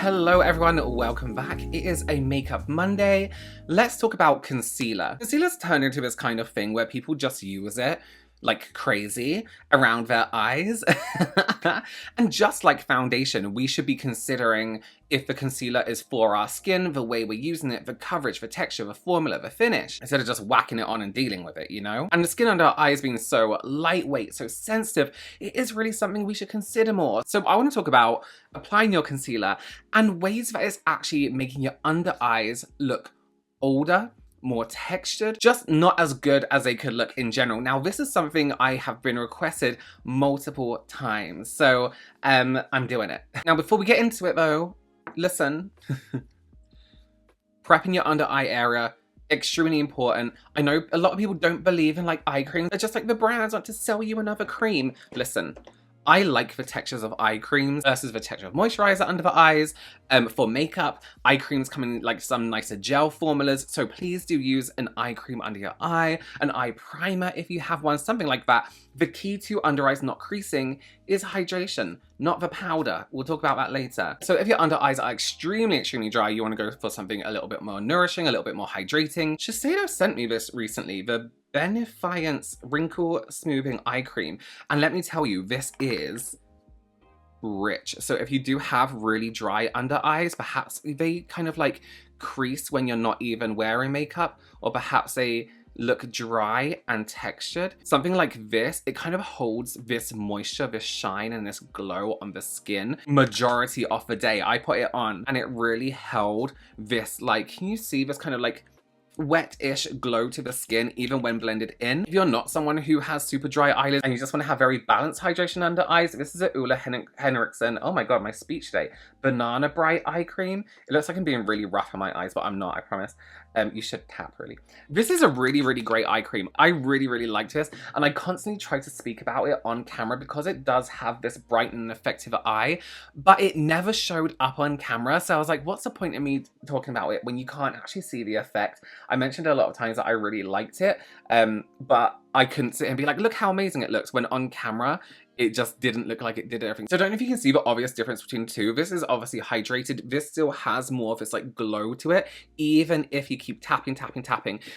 Hello everyone, welcome back. It is a Makeup Monday. Let's talk about concealer. Concealer's turned into this kind of thing where people just use it like crazy around their eyes. And just like foundation, we should be considering if the concealer is for our skin, the way we're using it, the coverage, the texture, the formula, the finish, instead of just whacking it on and dealing with it, you know? And the skin under our eyes being so lightweight, so sensitive, it is really something we should consider more. So I want to talk about applying your concealer and ways that it's actually making your under eyes look older, more textured, just not as good as they could look in general. Now, this is something I have been requested multiple times, so I'm doing it. Now, before we get into it though, listen, prepping your under eye area, extremely important. I know a lot of people don't believe in like eye cream. They're just like, the brands want to sell you another cream. Listen, I like the textures of eye creams versus the texture of moisturizer under the eyes. For makeup, eye creams come in like some nicer gel formulas, so please do use an eye cream under your eye, an eye primer if you have one, something like that. The key to under eyes not creasing is hydration, not the powder. We'll talk about that later. So if your under eyes are extremely dry, you want to go for something a little bit more nourishing, a little bit more hydrating. Shiseido sent me this recently, the Benefiance Wrinkle Smoothing Eye Cream. And let me tell you, this is rich. So if you do have really dry under eyes, perhaps they kind of like crease when you're not even wearing makeup, or perhaps they look dry and textured. Something like this, it kind of holds this moisture, this shine, and this glow on the skin majority of the day. I put it on and it really held this, like, can you see this kind of like wet-ish glow to the skin even when blended in? If you're not someone who has super dry eyelids and you just want to have very balanced hydration under eyes, this is a Ulla Henriksen, oh my god, my speech today, Banana Bright Eye Cream. It looks like I'm being really rough on my eyes, but I'm not, I promise. You should tap, really. This is a really great eye cream. I really liked this, and I constantly try to speak about it on camera because it does have this bright and effective eye, but it never showed up on camera. So I was like, what's the point in me talking about it when you can't actually see the effect? I mentioned a lot of times that I really liked it, but I couldn't sit and be like, look how amazing it looks, when on camera, it just didn't look like it did everything. So I don't know if you can see the obvious difference between the two. This is obviously hydrated. This still has more of this like glow to it, even if you keep tapping.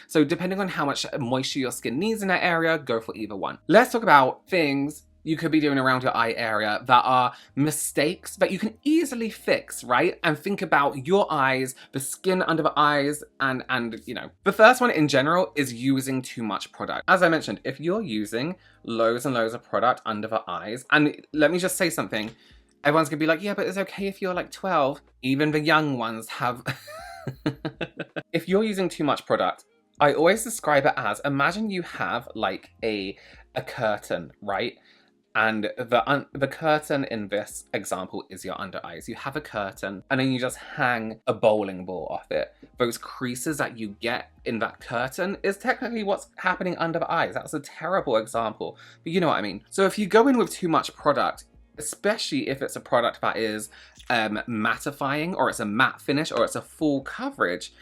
So depending on how much moisture your skin needs in that area, go for either one. Let's talk about things you could be doing around your eye area that are mistakes that you can easily fix, right? And think about your eyes, the skin under the eyes, and you know. The first one in general is using too much product. As I mentioned, if you're using loads and loads of product under the eyes, and let me just say something, everyone's gonna be like, yeah, but it's okay if you're like 12. Even the young ones have... If you're using too much product, I always describe it as, imagine you have like a curtain, right? And the curtain in this example is your under eyes. You have a curtain and then you just hang a bowling ball off it. Those creases that you get in that curtain is technically what's happening under the eyes. That's a terrible example, but you know what I mean. So if you go in with too much product, especially if it's a product that is mattifying, or it's a matte finish, or it's a full coverage,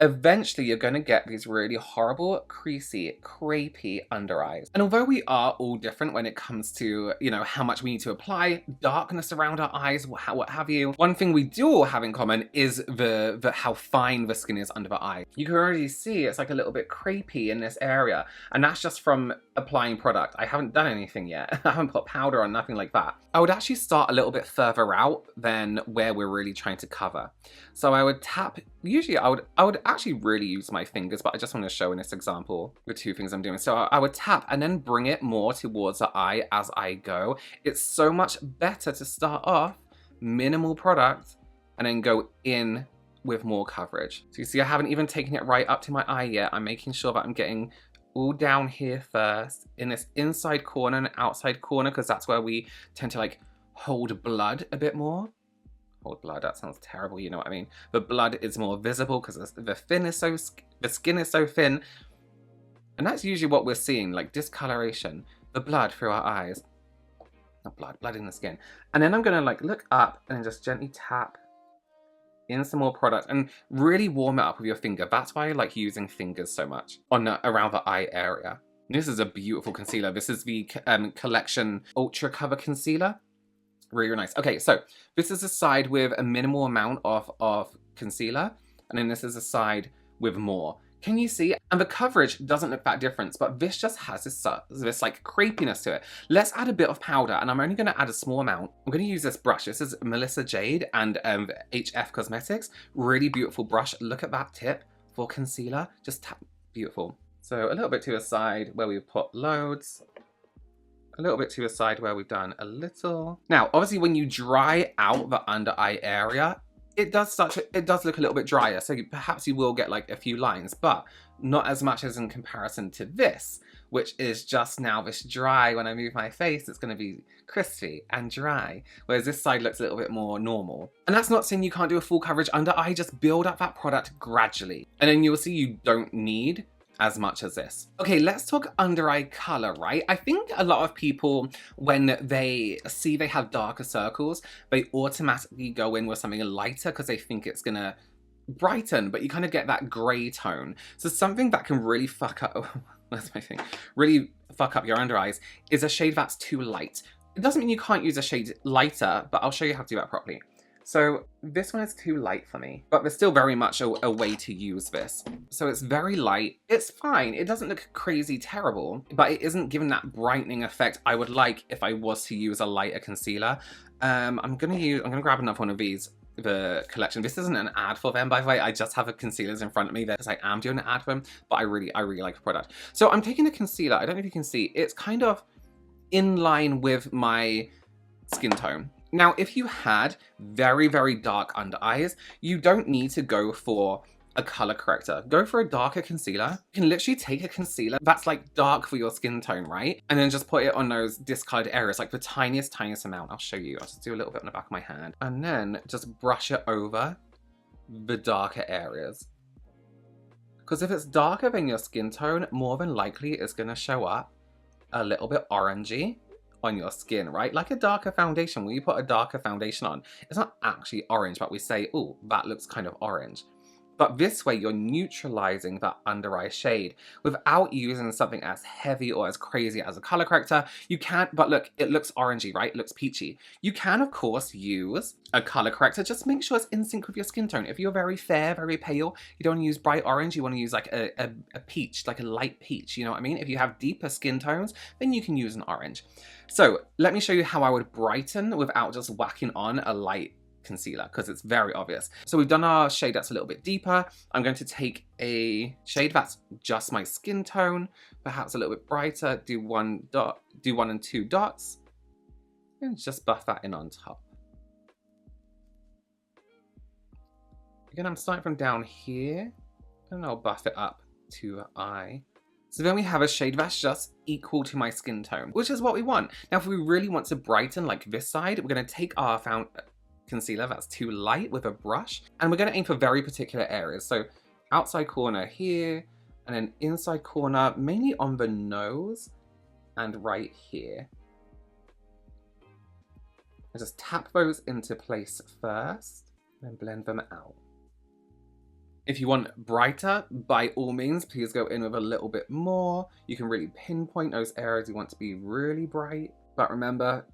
eventually you're going to get these really horrible, creasy, crepey under eyes. And although we are all different when it comes to, you know, how much we need to apply, darkness around our eyes, what have you, one thing we do all have in common is the how fine the skin is under the eye. You can already see it's like a little bit crepey in this area, and that's just from applying product. I haven't done anything yet. I haven't put powder on, nothing like that. I would actually start a little bit further out than where we're really trying to cover. So I would tap, usually I would actually really use my fingers, but I just want to show in this example the two things I'm doing. So I would tap and then bring it more towards the eye as I go. It's so much better to start off minimal product and then go in with more coverage. So you see, I haven't even taken it right up to my eye yet. I'm making sure that I'm getting all down here first, in this inside corner and outside corner, because that's where we tend to like hold blood a bit more. Hold blood, that sounds terrible, you know what I mean. The blood is more visible because the skin is so thin. And that's usually what we're seeing, like discoloration, the blood through our eyes. Not blood in the skin. And then I'm gonna like look up and then just gently tap in some more product and really warm it up with your finger. That's why I like using fingers so much on around the eye area. This is a beautiful concealer. This is the Collection Ultra Cover Concealer. Really, really nice. Okay, so this is a side with a minimal amount of concealer, and then this is a side with more. Can you see? And the coverage doesn't look that different, but this just has this like creepiness to it. Let's add a bit of powder, and I'm only going to add a small amount. I'm going to use this brush. This is Melissa Jade and HF Cosmetics. Really beautiful brush. Look at that tip for concealer. Just tap. Beautiful. So a little bit to the side where we've put loads. A little bit to the side where we've done a little. Now, obviously, when you dry out the under eye area, it does look a little bit drier. So perhaps you will get like a few lines, but not as much as in comparison to this, which is just now this dry. When I move my face, it's going to be crispy and dry. Whereas this side looks a little bit more normal. And that's not saying you can't do a full coverage under eye. Just build up that product gradually. And then you'll see you don't need as much as this. Okay, let's talk under eye color, right? I think a lot of people, when they see they have darker circles, they automatically go in with something lighter because they think it's gonna brighten, but you kind of get that gray tone. So something that can really fuck up, oh, that's my thing, really fuck up your under eyes is a shade that's too light. It doesn't mean you can't use a shade lighter, but I'll show you how to do that properly. So this one is too light for me, but there's still very much a way to use this. So it's very light. It's fine. It doesn't look crazy terrible, but it isn't giving that brightening effect I would like if I was to use a lighter concealer. I'm gonna grab another one of these, the collection. This isn't an ad for them, by the way. I just have the concealers in front of me because I am doing an ad for them, but I really like the product. So I'm taking a concealer. I don't know if you can see. It's kind of in line with my skin tone. Now, if you had very, very dark under eyes, you don't need to go for a color corrector. Go for a darker concealer. You can literally take a concealer that's like dark for your skin tone, right? And then just put it on those discolored areas, like the tiniest amount. I'll show you. I'll just do a little bit on the back of my hand. And then just brush it over the darker areas. Because if it's darker than your skin tone, more than likely it's gonna show up a little bit orangey on your skin, right? Like a darker foundation. When you put a darker foundation on, it's not actually orange, but we say, oh, that looks kind of orange. But this way, you're neutralizing that under eye shade without using something as heavy or as crazy as a color corrector. You can't, but look, it looks orangey, right? It looks peachy. You can, of course, use a color corrector. Just make sure it's in sync with your skin tone. If you're very fair, very pale, you don't want to use bright orange. You want to use like a peach, like a light peach. You know what I mean? If you have deeper skin tones, then you can use an orange. So let me show you how I would brighten without just whacking on a light concealer, because it's very obvious. So we've done our shade that's a little bit deeper. I'm going to take a shade that's just my skin tone, perhaps a little bit brighter, do one and two dots, and just buff that in on top. Again, I'm starting from down here, and I'll buff it up to eye. So then we have a shade that's just equal to my skin tone, which is what we want. Now, if we really want to brighten like this side, we're going to take our concealer that's too light with a brush, and we're going to aim for very particular areas. So outside corner here, and then inside corner, mainly on the nose and right here. And just tap those into place first, and blend them out. If you want brighter, by all means, please go in with a little bit more. You can really pinpoint those areas you want to be really bright. But remember,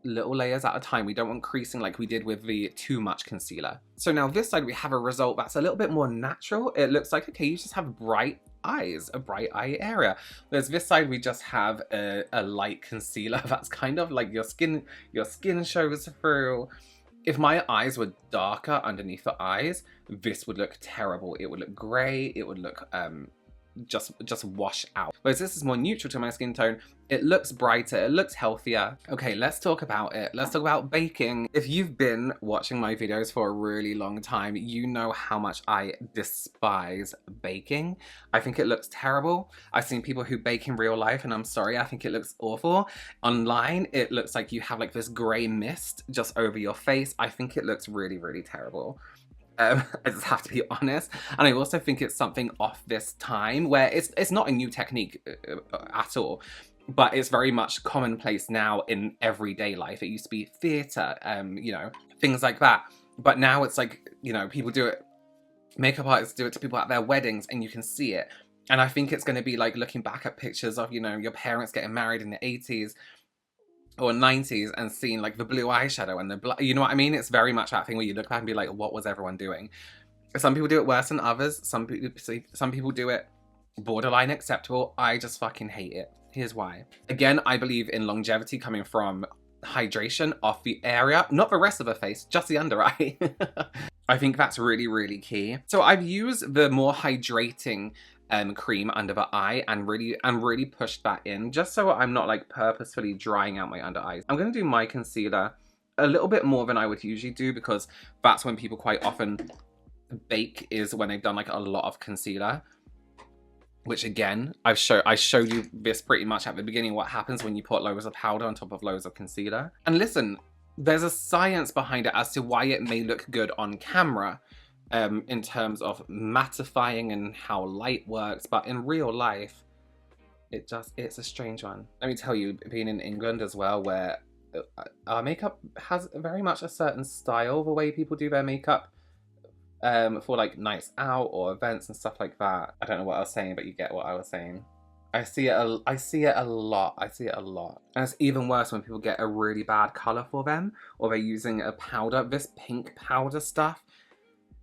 little layers at a time. We don't want creasing like we did with the too much concealer. So now this side, we have a result that's a little bit more natural. It looks like, okay, you just have bright eyes, a bright eye area. Whereas this side, we just have a light concealer that's kind of like your skin shows through. If my eyes were darker underneath the eyes, this would look terrible. It would look gray. It would look just wash out. Whereas this is more neutral to my skin tone. It looks brighter, it looks healthier. Okay, let's talk about it. Let's talk about baking. If you've been watching my videos for a really long time, you know how much I despise baking. I think it looks terrible. I've seen people who bake in real life, and I'm sorry, I think it looks awful. Online, it looks like you have like this gray mist just over your face. I think it looks really, really terrible. I just have to be honest. And I also think it's something off this time where it's not a new technique at all, but it's very much commonplace now in everyday life. It used to be theatre, you know, things like that. But now it's like, you know, people do it, makeup artists do it to people at their weddings, and you can see it. And I think it's going to be like looking back at pictures of, you know, your parents getting married in the 80s. or 90s and seen like the blue eyeshadow and the you know what I mean? It's very much that thing where you look back and be like, what was everyone doing? Some people do it worse than others. Some people do it borderline acceptable. I just fucking hate it. Here's why. Again, I believe in longevity coming from hydration off the area, not the rest of the face, just the under eye. I think that's really, really key. So I've used the more hydrating cream under the eye and really pushed that in, just so I'm not like purposefully drying out my under eyes. I'm gonna do my concealer a little bit more than I would usually do, because that's when people quite often bake, is when they've done like a lot of concealer. Which again, I showed you this pretty much at the beginning, what happens when you put loads of powder on top of loads of concealer. And listen, there's a science behind it as to why it may look good on camera, in terms of mattifying and how light works, but in real life, it's a strange one. Let me tell you, being in England as well, where our makeup has very much a certain style, the way people do their makeup. For like nights out or events and stuff like that. I don't know what I was saying, but you get what I was saying. I see it a lot. And it's even worse when people get a really bad color for them, or they're using a powder. This pink powder stuff,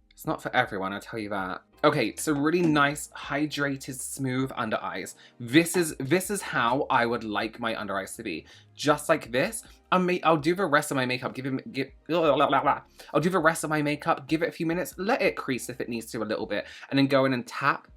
it's not for everyone, I'll tell you that. Okay, so really nice, hydrated, smooth under eyes. This is how I would like my under eyes to be. Just like this. I'll do the rest of my makeup, I'll do the rest of my makeup, give it a few minutes, let it crease if it needs to a little bit, and then go in and tap,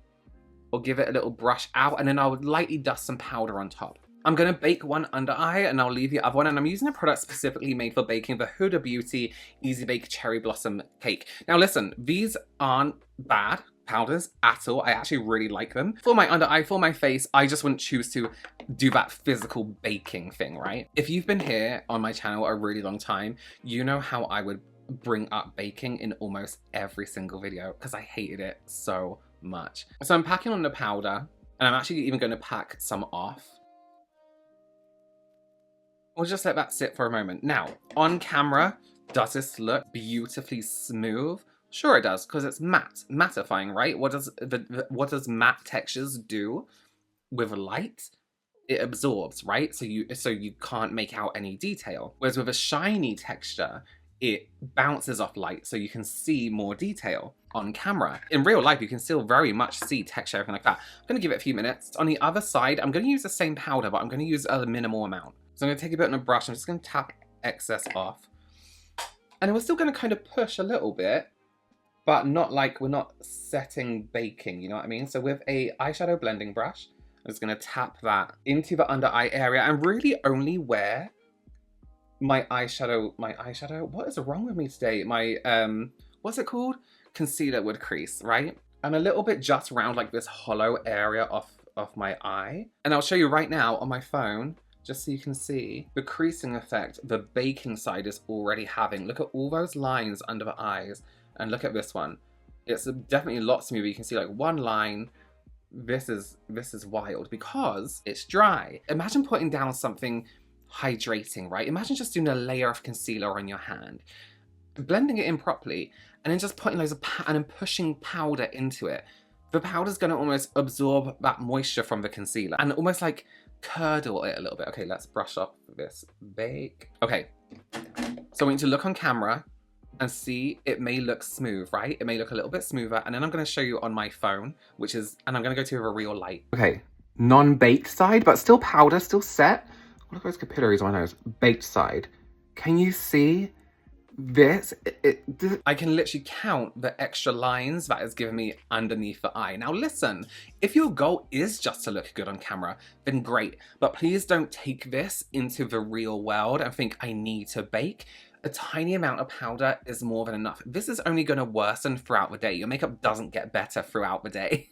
or give it a little brush out, and then I would lightly dust some powder on top. I'm gonna bake one under eye, and I'll leave the other one, and I'm using a product specifically made for baking, the Huda Beauty Easy Bake Cherry Blossom Cake. Now listen, these aren't bad powders at all. I actually really like them. For my under eye, for my face, I just wouldn't choose to do that physical baking thing, right? If you've been here on my channel a really long time, you know how I would bring up baking in almost every single video, because I hated it so much. So I'm packing on the powder, and I'm actually even going to pack some off. We'll just let that sit for a moment. Now, on camera, does this look beautifully smooth? Sure it does, because it's mattifying, right? What does matte textures do with light? It absorbs, right? So you can't make out any detail. Whereas with a shiny texture, it bounces off light, so you can see more detail on camera. In real life, you can still very much see texture, everything like that. I'm gonna give it a few minutes. On the other side, I'm gonna use the same powder, but I'm gonna use a minimal amount. So I'm gonna take a bit on a brush, I'm just gonna tap excess off. And we're still gonna kind of push a little bit, but not like we're not setting baking, you know what I mean? So with a eyeshadow blending brush, I'm just gonna tap that into the under eye area and really only where my eyeshadow, what is wrong with me today? My, what's it called? Concealer would crease, right? And a little bit just around like this hollow area off my eye. And I'll show you right now on my phone, just so you can see the creasing effect the baking side is already having. Look at all those lines under the eyes. And look at this one. It's definitely a lot smoother. You can see like one line. This is wild because it's dry. Imagine putting down something hydrating, right? Imagine just doing a layer of concealer on your hand, blending it in properly, and then just putting loads of and then pushing powder into it. The powder's gonna almost absorb that moisture from the concealer and almost like curdle it a little bit. Okay, let's brush up this bake. Okay, so I want you to look on camera and see, it may look smooth, right? It may look a little bit smoother. And then I'm gonna show you on my phone, and I'm gonna go to a real light. Okay, non-baked side, but still powder, still set. Look at those capillaries on my nose. Baked side. Can you see this? I can literally count the extra lines that it's given me underneath the eye. Now listen, if your goal is just to look good on camera, then great. But please don't take this into the real world and think I need to bake. A tiny amount of powder is more than enough. This is only going to worsen throughout the day. Your makeup doesn't get better throughout the day.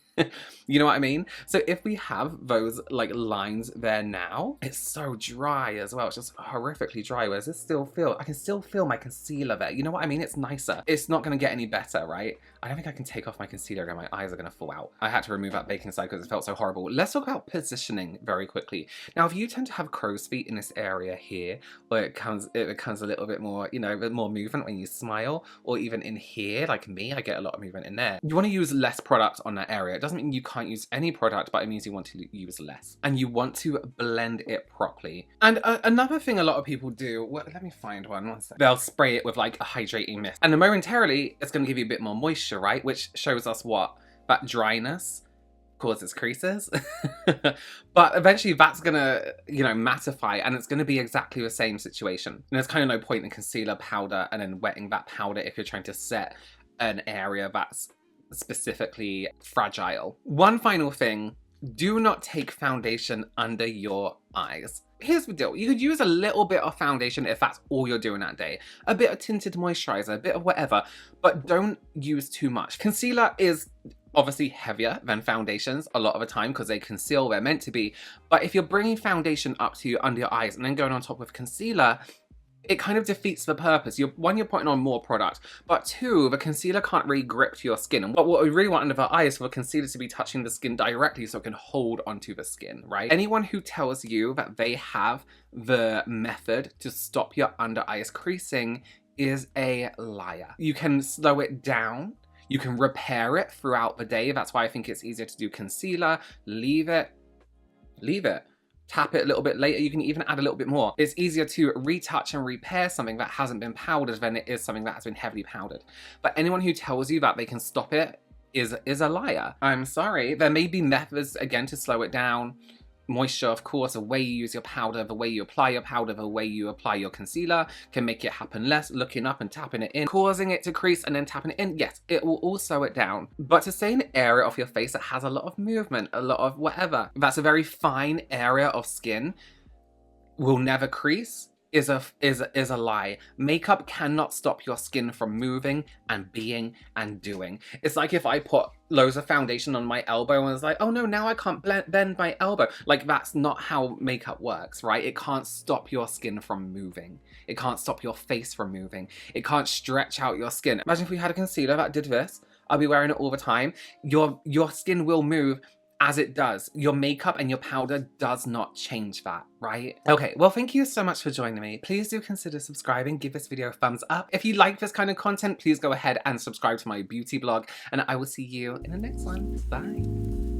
You know what I mean? So if we have those like lines there now, it's so dry as well. It's just horrifically dry. Whereas I can still feel my concealer there. You know what I mean? It's nicer. It's not going to get any better, right? I don't think I can take off my concealer and my eyes are going to fall out. I had to remove that baking side because it felt so horrible. Let's talk about positioning very quickly. Now, if you tend to have crow's feet in this area here, where it becomes a little bit more, you know, a bit more movement when you smile, or even in here, like me, I get a lot of movement in there. You want to use less product on that area. doesn't mean you can't use any product, but it means you want to use less. And you want to blend it properly. And another thing a lot of people do, well, let me find one second. They'll spray it with like a hydrating mist. And then momentarily, it's going to give you a bit more moisture, right? Which shows us what? That dryness causes creases. But eventually that's gonna, you know, mattify, and it's gonna be exactly the same situation. And there's kind of no point in concealer, powder, and then wetting that powder if you're trying to set an area that's specifically fragile. One final thing, do not take foundation under your eyes. Here's the deal. You could use a little bit of foundation if that's all you're doing that day. A bit of tinted moisturizer, a bit of whatever, but don't use too much. Concealer is obviously heavier than foundations a lot of the time because they conceal, they're meant to be. But if you're bringing foundation up to you under your eyes and then going on top with concealer, it kind of defeats the purpose. One, you're putting on more product, but two, the concealer can't really grip to your skin. And what we really want under the eye is for the concealer to be touching the skin directly so it can hold onto the skin, right? Anyone who tells you that they have the method to stop your under eyes creasing is a liar. You can slow it down. You can repair it throughout the day. That's why I think it's easier to do concealer, leave it, tap it a little bit later. You can even add a little bit more. It's easier to retouch and repair something that hasn't been powdered than it is something that has been heavily powdered. But anyone who tells you that they can stop it is a liar. I'm sorry. There may be methods, again, to slow it down. Moisture, of course, the way you use your powder, the way you apply your powder, the way you apply your concealer can make it happen less. Looking up and tapping it in, causing it to crease and then tapping it in, yes, it will all slow it down. But to say an area of your face that has a lot of movement, a lot of whatever, that's a very fine area of skin, will never crease, is a lie. Makeup cannot stop your skin from moving and being and doing. It's like if I put loads of foundation on my elbow and it's like, oh no, now I can't bend my elbow. Like, that's not how makeup works, right? It can't stop your skin from moving. It can't stop your face from moving. It can't stretch out your skin. Imagine if we had a concealer that did this. I'll be wearing it all the time. Your skin will move as it does. Your makeup and your powder does not change that, right? Okay, well, thank you so much for joining me. Please do consider subscribing, give this video a thumbs up. If you like this kind of content, please go ahead and subscribe to my beauty blog, and I will see you in the next one. Bye.